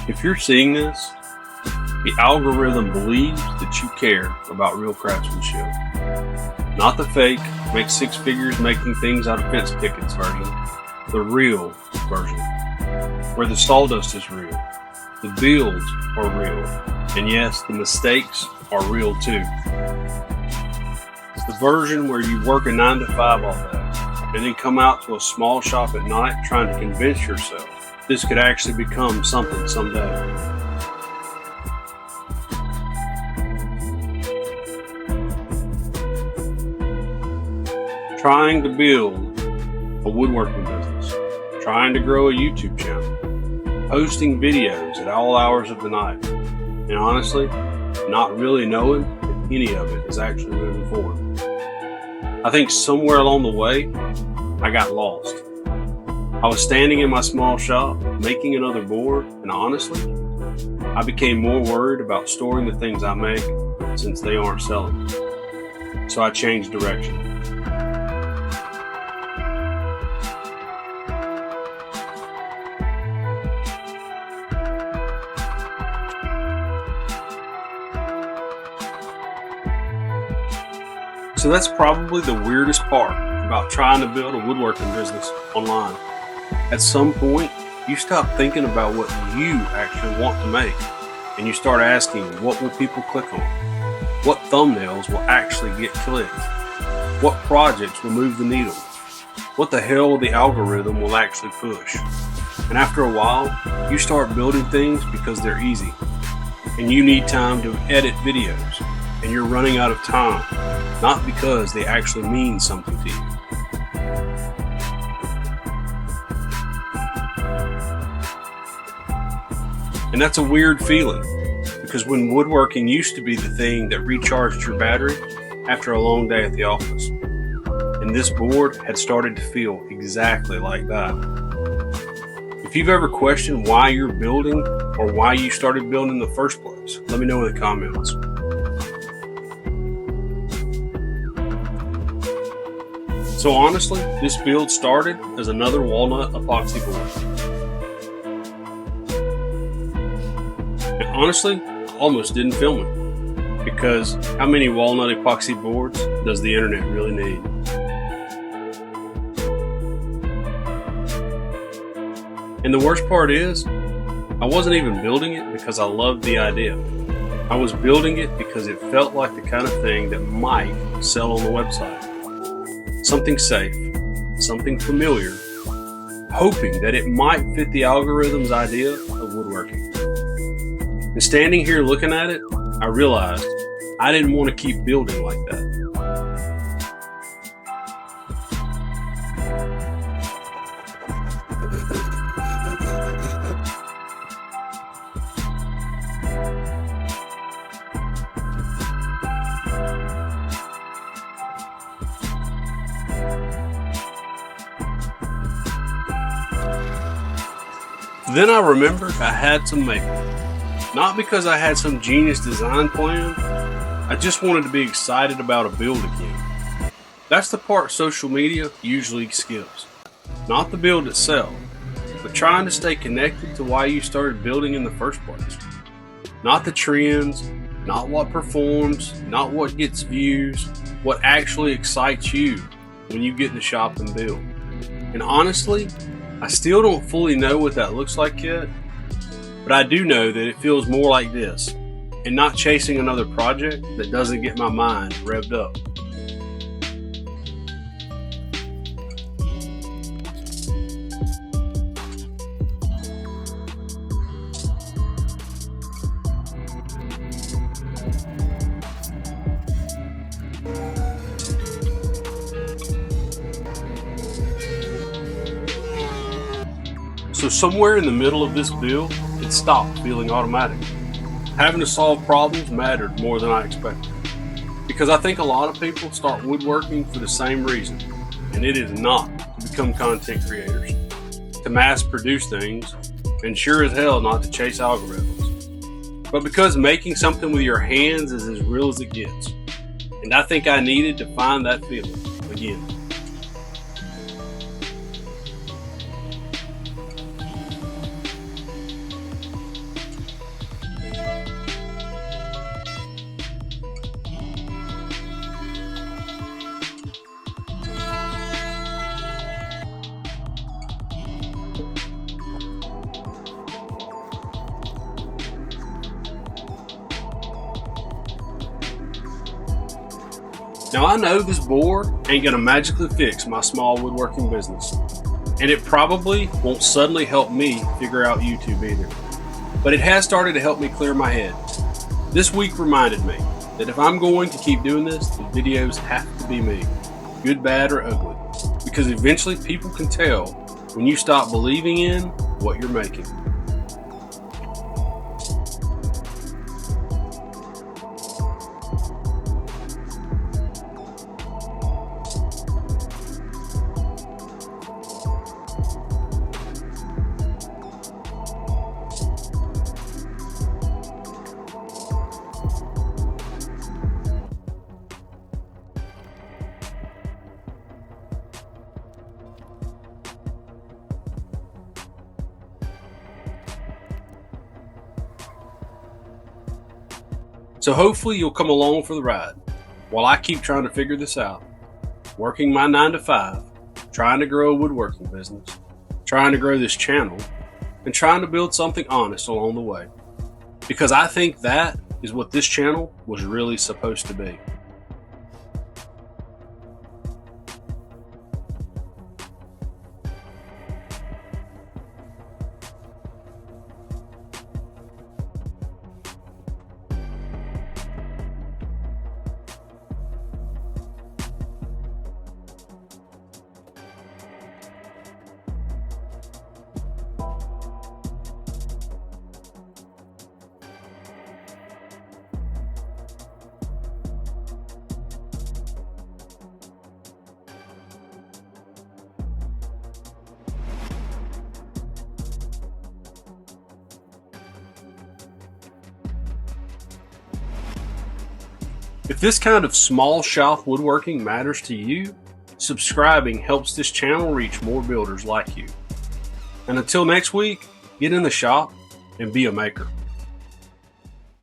If you're seeing this, the algorithm believes that you care about real craftsmanship. Not the fake, make six figures making things out of fence pickets version. The real version, where the sawdust is real, the builds are real, and yes, the mistakes are real too. It's the version where you work a 9-to-5 all day, and then come out to a small shop at night trying to convince yourself this could actually become something someday. Trying to build a woodworking business, trying to grow a YouTube channel, posting videos at all hours of the night, and honestly, not really knowing if any of it is actually moving forward. I think somewhere along the way, I got lost. I was standing in my small shop, making another board, and honestly, I became more worried about storing the things I make since they aren't selling. So I changed direction. So that's probably the weirdest part about trying to build a woodworking business online. At some point, you stop thinking about what you actually want to make, and you start asking, what will people click on? What thumbnails will actually get clicked? What projects will move the needle? What the hell will the algorithm will actually push? And after a while, you start building things because they're easy, and you need time to edit videos, and you're running out of time, not because they actually mean something to you. And that's a weird feeling, because when woodworking used to be the thing that recharged your battery after a long day at the office, and this board had started to feel exactly like that. If you've ever questioned why you're building or why you started building in the first place, let me know in the comments. So honestly, this build started as another walnut epoxy board. And honestly, I almost didn't film it, because how many walnut epoxy boards does the internet really need? And the worst part is, I wasn't even building it because I loved the idea. I was building it because it felt like the kind of thing that might sell on the website. Something safe, something familiar, hoping that it might fit the algorithm's idea of woodworking. And standing here looking at it, I realized I didn't want to keep building like that. Then I remembered I had to make one. Not because I had some genius design plan, I just wanted to be excited about a build again. That's the part social media usually skips. Not the build itself, but trying to stay connected to why you started building in the first place. Not the trends, not what performs, not what gets views, what actually excites you when you get in the shop and build. And honestly, I still don't fully know what that looks like yet, but I do know that it feels more like this, and not chasing another project that doesn't get my mind revved up. So somewhere in the middle of this build, it stopped feeling automatic. Having to solve problems mattered more than I expected. Because I think a lot of people start woodworking for the same reason, and it is not to become content creators, to mass produce things, and sure as hell not to chase algorithms, but because making something with your hands is as real as it gets. And I think I needed to find that feeling again. Now I know this board ain't gonna magically fix my small woodworking business, and it probably won't suddenly help me figure out YouTube either, but it has started to help me clear my head. This week reminded me that if I'm going to keep doing this, the videos have to be me, good, bad, or ugly, because eventually people can tell when you stop believing in what you're making. So hopefully you'll come along for the ride while I keep trying to figure this out, working my 9 to 5, trying to grow a woodworking business, trying to grow this channel, and trying to build something honest along the way. Because I think that is what this channel was really supposed to be. If this kind of small shop woodworking matters to you, subscribing helps this channel reach more builders like you. And until next week, get in the shop and be a maker.